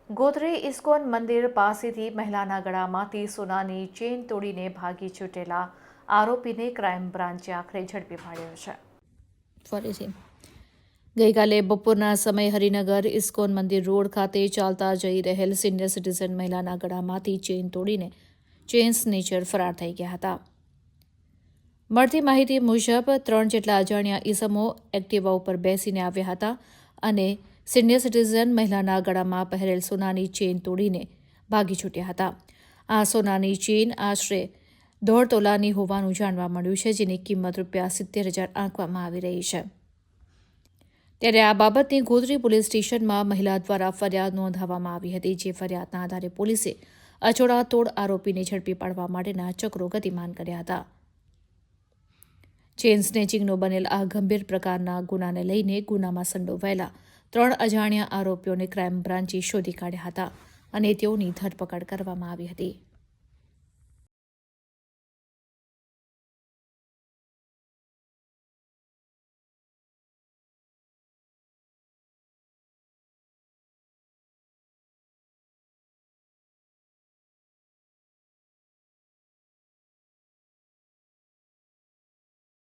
Gotri ISKCON મંદિર પાસેથી મહિલાના ગળામાંથી સોનાની ચેન તોડીને ભાગી છૂટેલા આરોપીને ક્રાઇમ બ્રાન્ચે આખરે ઝડપી પાડ્યો છે. ફરીથી ગઈકાલે બપોરના સમયે હરિનગર ઇસ્કોન મંદિર રોડ ખાતે ચાલતા જઈ રહેલ સિનિયર સિટીઝન મહિલાના ગળામાંથી ચેન તોડીને ચેન સ્નેચર ફરાર થઈ ગયા હતા. મળતી માહિતી મુજબ 3 જેટલા અજાણ્યા ઈસમો એક્ટિવા ઉપર બેસીને આવ્યા હતા અને સિનિયર સિટીઝન મહિલાના ગળામાં પહેરેલ સોનાની ચેન તોડીને ભાગી છૂટ્યા હતા. આ સોનાની ચેન આશરે 1.5 તોલાની હોવાનું જાણવા મળ્યું છે, જેની કિંમત ₹70,000 આંકવામાં આવી રહી છે. ત્યારે આ બાબતની ગોધરી પોલીસ સ્ટેશનમાં મહિલા દ્વારા ફરિયાદ નોંધાવવામાં આવી હતી, જે ફરિયાદના આધારે પોલીસે અચોડાતોડ આરોપીને ઝડપી પાડવા માટેના ચક્રો ગતિમાન કર્યા હતા. ચેન સ્નેચિંગનો બનેલ આ ગંભીર પ્રકારના ગુનાને લઈને ગુનામાં સંડોવાયેલા 3 અજાણ્યા આરોપીઓને ક્રાઇમ બ્રાન્ચે શોધી કાઢ્યા હતા અને તેઓની ધરપકડ કરવામાં આવી હતી.